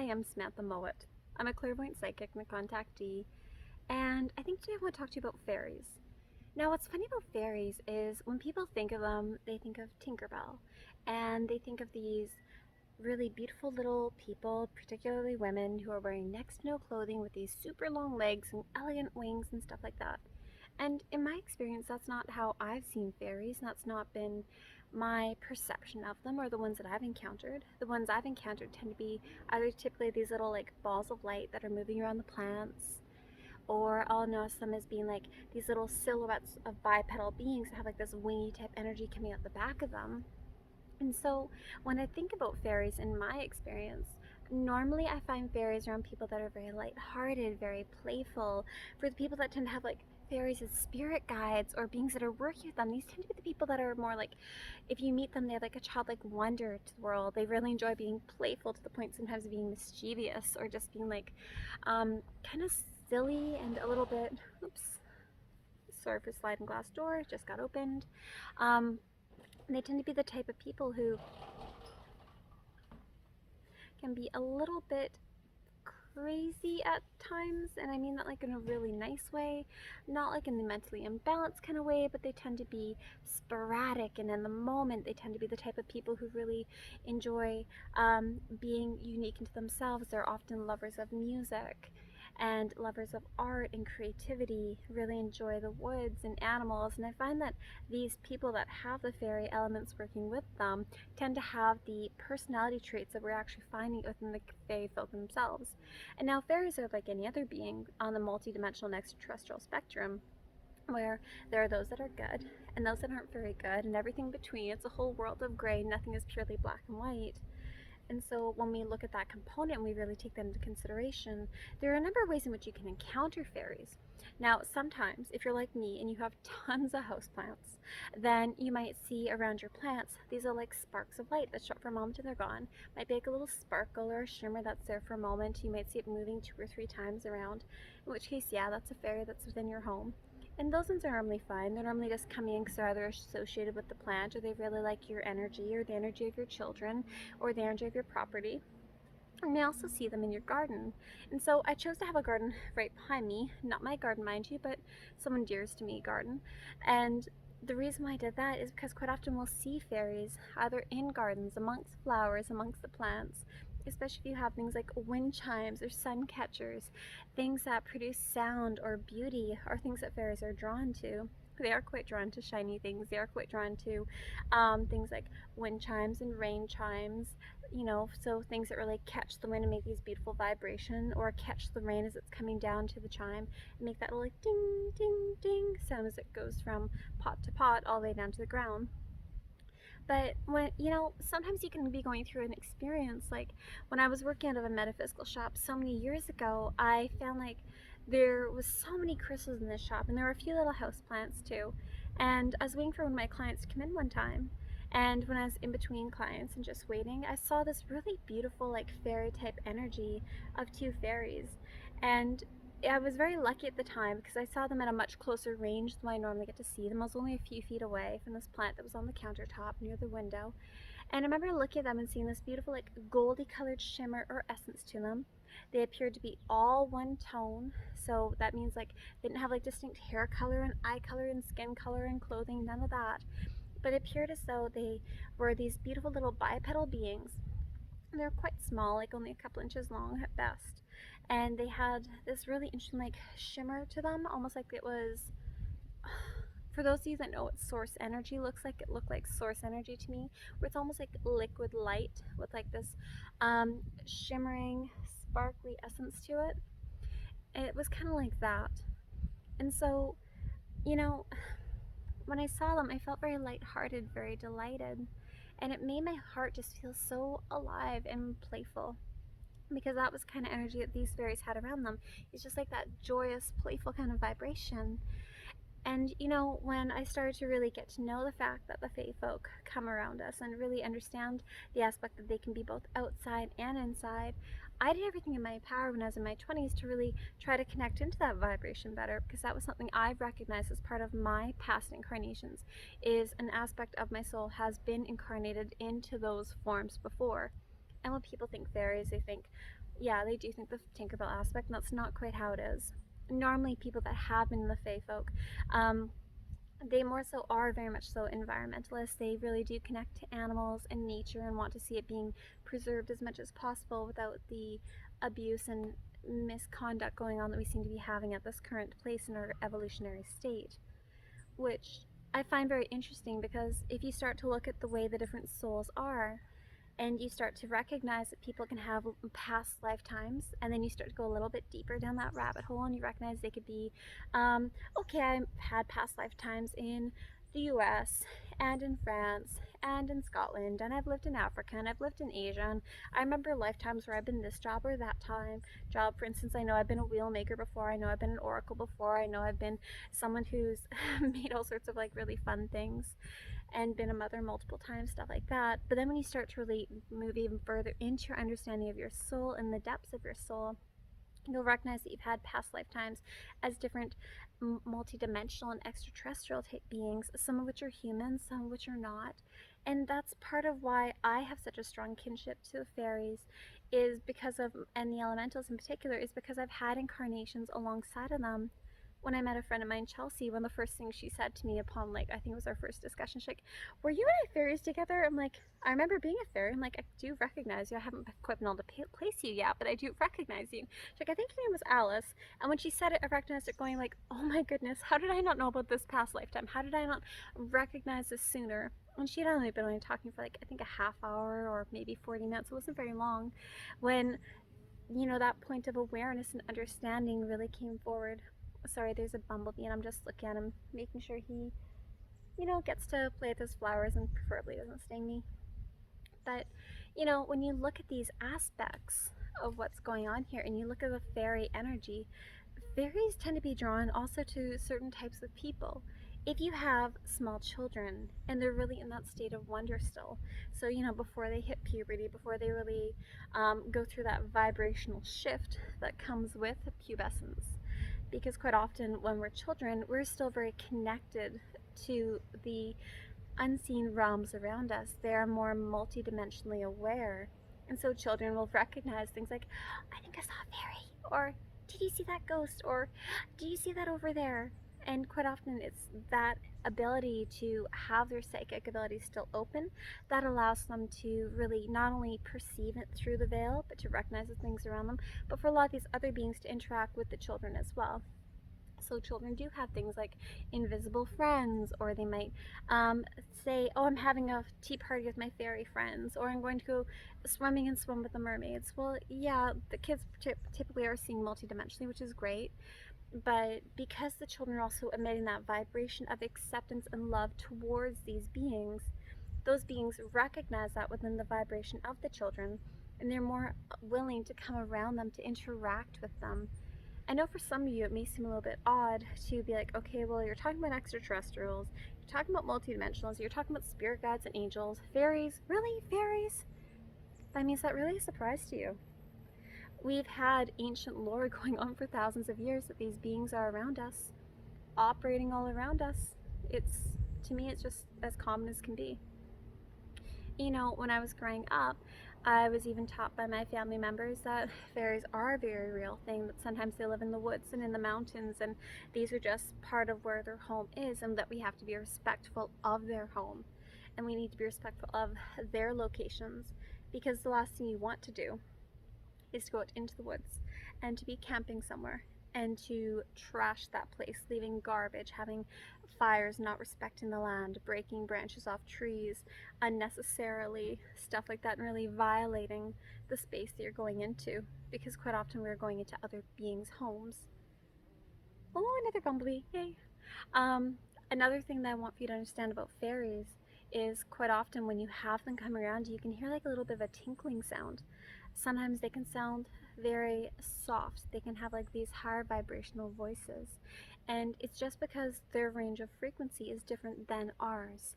am Samantha Mowat. I'm a clairvoyant psychic and a contactee, and I think today I want to talk to you about fairies. Now, what's funny about fairies is when people think of them, they think of Tinkerbell, and they think of these really beautiful little people, particularly women, who are wearing next to no clothing with these super long legs and elegant wings and stuff like that. And in my experience, that's not how I've seen fairies. That's not been my perception of them or the ones that I've encountered. The ones I've encountered tend to be either typically these little like balls of light that are moving around the plants, or I'll notice them as being like these little silhouettes of bipedal beings that have like this wingy type energy coming out the back of them. And so when I think about fairies in my experience, normally I find fairies around people that are very lighthearted, very playful. For the people that tend to have like fairies as spirit guides or beings that are working with them, these tend to be the people that are more like, if you meet them, they have like a childlike wonder to the world. They really enjoy being playful to the point sometimes of being mischievous or just being like kind of silly and a little bit, oops, sorry for sliding glass door, just got opened. And they tend to be the type of people who can be a little bit crazy at times, and I mean that like in a really nice way, not like in the mentally imbalanced kind of way, but they tend to be sporadic, and in the moment they tend to be the type of people who really enjoy being unique into themselves. They're often lovers of music and lovers of art and creativity, really enjoy the woods and animals, and I find that these people that have the fairy elements working with them tend to have the personality traits that we're actually finding within the fairy folk themselves. And now fairies are like any other being on the multidimensional extraterrestrial spectrum, where there are those that are good and those that aren't very good and everything between. It's a whole world of gray. Nothing is purely black and white. And so when we look at that component and we really take that into consideration, there are a number of ways in which you can encounter fairies. Now, sometimes if you're like me and you have tons of houseplants, then you might see around your plants, these are like sparks of light that show up for a moment and they're gone. Might be like a little sparkle or a shimmer that's there for a moment. You might see it moving 2 or 3 times around, in which case, yeah, that's a fairy that's within your home. And those ones are normally fine. They're normally just coming in because they're either associated with the plant, or they really like your energy or the energy of your children or the energy of your property. You may also see them in your garden. And so I chose to have a garden right behind me, not my garden, mind you, but someone dearest to me garden. And the reason why I did that is because quite often we'll see fairies either in gardens, amongst flowers, amongst the plants, especially if you have things like wind chimes or sun catchers, things that produce sound or beauty are things that fairies are drawn to. They are quite drawn to shiny things. They are quite drawn to things like wind chimes and rain chimes, so things that really catch the wind and make these beautiful vibration, or catch the rain as it's coming down to the chime and make that little like ding, ding, ding sound as it goes from pot to pot all the way down to the ground. But when, sometimes you can be going through an experience, like when I was working out of a metaphysical shop so many years ago, I found like there was so many crystals in this shop, and there were a few little house plants too. And I was waiting for one of my clients to come in one time, and when I was in between clients and just waiting, I saw this really beautiful like fairy type energy of two fairies. And I was very lucky at the time because I saw them at a much closer range than I normally get to see them. I was only a few feet away from this plant that was on the countertop near the window. And I remember looking at them and seeing this beautiful like goldy colored shimmer or essence to them. They appeared to be all one tone, so that means like they didn't have like distinct hair color and eye color and skin color and clothing, none of that. But it appeared as though they were these beautiful little bipedal beings. And they're quite small, like only a couple inches long at best. And they had this really interesting like shimmer to them, almost like it was, for those of you that know what source energy looks like, it looked like source energy to me, where it's almost like liquid light with like this shimmering, sparkly essence to it. It was kind of like that. And so, you know, when I saw them, I felt very lighthearted, very delighted. And it made my heart just feel so alive and playful, because that was kind of energy that these fairies had around them. It's just like that joyous, playful kind of vibration. And when I started to really get to know the fact that the Fae folk come around us and really understand the aspect that they can be both outside and inside, I did everything in my power when I was in my 20s to really try to connect into that vibration better, because that was something I've recognized as part of my past incarnations, is an aspect of my soul has been incarnated into those forms before. And when people think fairies, they think Yeah, they do think the Tinkerbell aspect, and that's not quite how it is. Normally, people that have been in the Fae folk, um, they more so are very much so environmentalists. They really do connect to animals and nature and want to see it being preserved as much as possible without the abuse and misconduct going on that we seem to be having at this current place in our evolutionary state, which I find very interesting because if you start to look at the way the different souls are, and you start to recognize that people can have past lifetimes, and then you start to go a little bit deeper down that rabbit hole and you recognize they could be, okay, I've had past lifetimes in the US and in France and in Scotland, and I've lived in Africa and I've lived in Asia, and I remember lifetimes where I've been this job or that time job. For instance, I know I've been a wheel maker before, I know I've been an oracle before, I know I've been someone who's made all sorts of like really fun things and been a mother multiple times, stuff like that. But then when you start to really move even further into your understanding of your soul and the depths of your soul, you'll recognize that you've had past lifetimes as different multidimensional and extraterrestrial type beings, some of which are humans, some of which are not. And that's part of why I have such a strong kinship to the fairies, is because of, and the elementals in particular, is because I've had incarnations alongside of them. When I met a friend of mine, Chelsea, one of the first things she said to me upon, like, I think it was our first discussion, she's like, "Were you and I fairies together?" I'm like, "I remember being a fairy." I'm like, "I do recognize you. I haven't quite been able to place you yet, but I do recognize you." She's like, "I think your name was Alice." And when she said it, I recognized it going like, "Oh my goodness, how did I not know about this past lifetime? How did I not recognize this sooner?" And she had only been talking for like, I think, a half hour or maybe 40 minutes. It wasn't very long when, that point of awareness and understanding really came forward. Sorry, there's a bumblebee, and I'm just looking at him, making sure he, gets to play with his flowers and preferably doesn't sting me. But, when you look at these aspects of what's going on here and you look at the fairy energy, fairies tend to be drawn also to certain types of people. If you have small children and they're really in that state of wonder still, so before they hit puberty, before they really go through that vibrational shift that comes with pubescence, because quite often when we're children, we're still very connected to the unseen realms around us. They are more multidimensionally aware. And so children will recognize things like, "I think I saw a fairy," or "Did you see that ghost?" or "Do you see that over there?" And quite often it's that ability to have their psychic ability still open that allows them to really not only perceive it through the veil, but to recognize the things around them, but for a lot of these other beings to interact with the children as well. So children do have things like invisible friends, or they might say, "Oh, I'm having a tea party with my fairy friends," or "I'm going to go swimming and swim with the mermaids." Well, yeah, the kids typically are seeing multidimensionally, which is great, but because the children are also emitting that vibration of acceptance and love towards these beings, those beings recognize that within the vibration of the children, and they're more willing to come around them to interact with them. I know for some of you it may seem a little bit odd to be like, "Okay, well, you're talking about extraterrestrials, you're talking about multidimensionals, you're talking about spirit guides and angels, fairies, really? Fairies?" That means that really a surprise to you. We've had ancient lore going on for thousands of years that these beings are around us, operating all around us. It's, to me, it's just as common as can be. When I was growing up, I was even taught by my family members that fairies are a very real thing, that sometimes they live in the woods and in the mountains, and these are just part of where their home is, and that we have to be respectful of their home. And we need to be respectful of their locations, because the last thing you want to do is to go out into the woods and to be camping somewhere and to trash that place, leaving garbage, having fires, not respecting the land, breaking branches off trees unnecessarily, stuff like that, and really violating the space that you're going into, because quite often we're going into other beings' homes. Oh, another bumblebee, yay. Um, Another thing that I want for you to understand about fairies is quite often when you have them come around, you can hear like a little bit of a tinkling sound. Sometimes they can sound very soft. They can have like these higher vibrational voices. And it's just because their range of frequency is different than ours.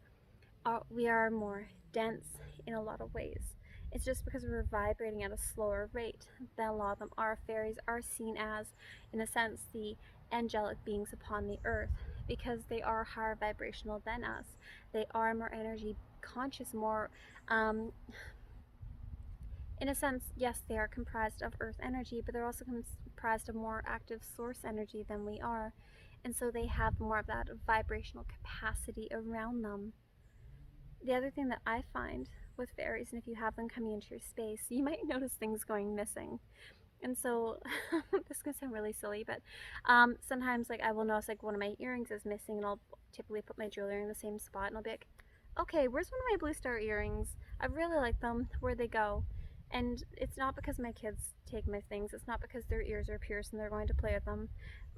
We are more dense in a lot of ways. It's just because we're vibrating at a slower rate than a lot of them are. Fairies are seen as, in a sense, the angelic beings upon the earth because they are higher vibrational than us. They are more energy conscious, more um, In a sense, yes, they are comprised of earth energy, but they're also comprised of more active source energy than we are. And so they have more of that vibrational capacity around them. The other thing that I find with fairies, and if you have them coming into your space, you might notice things going missing. And so this is gonna sound really silly, but sometimes like I will notice like one of my earrings is missing, and I'll typically put my jewelry in the same spot, and I'll be like, okay, where's one of my blue star earrings? I really like them. Where'd they go? And it's not because my kids take my things. It's not because their ears are pierced and they're going to play with them.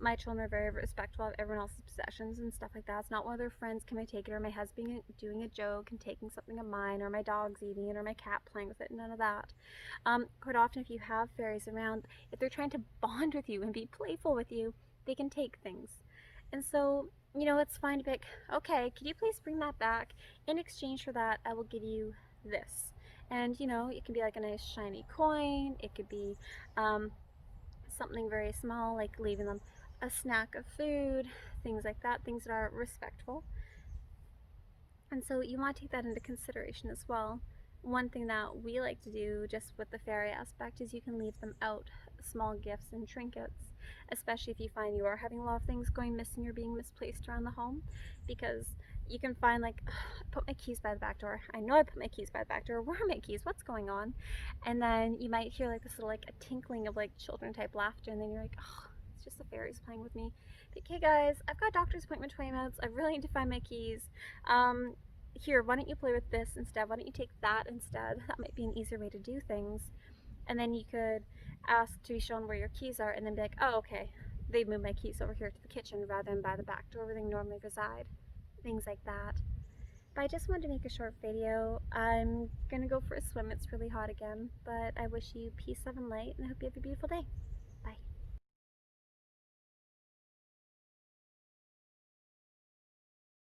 My children are very respectful of everyone else's possessions and stuff like that. It's not one of their friends, can I take it, or my husband doing a joke and taking something of mine, or my dog's eating it, or my cat playing with it. None of that. Quite often, if you have fairies around, if they're trying to bond with you and be playful with you, they can take things. And so, it's fine to be like, okay, could you please bring that back? In exchange for that, I will give you this. And, it can be like a nice shiny coin. It could be something very small, like leaving them a snack of food, things like that, things that are respectful. And so you want to take that into consideration as well. One thing that we like to do just with the fairy aspect is you can leave them out small gifts and trinkets, especially if you find you are having a lot of things going missing or being misplaced around the home, because you can find like, I put my keys by the back door. I know I put my keys by the back door. Where are my keys? What's going on? And then you might hear like this little like a tinkling of like children type laughter, and then you're like, oh, it's just the fairies playing with me. But, okay, guys, I've got a doctor's appointment 20 minutes. I really need to find my keys. Um, Here, why don't you play with this instead? Why don't you take that instead? That might be an easier way to do things. And then you could ask to be shown where your keys are and then be like, oh, okay, they moved my keys over here to the kitchen rather than by the back door where they normally reside. Things like that. But I just wanted to make a short video. I'm gonna go for a swim. It's really hot again, but I wish you peace, love, and light, and I hope you have a beautiful day.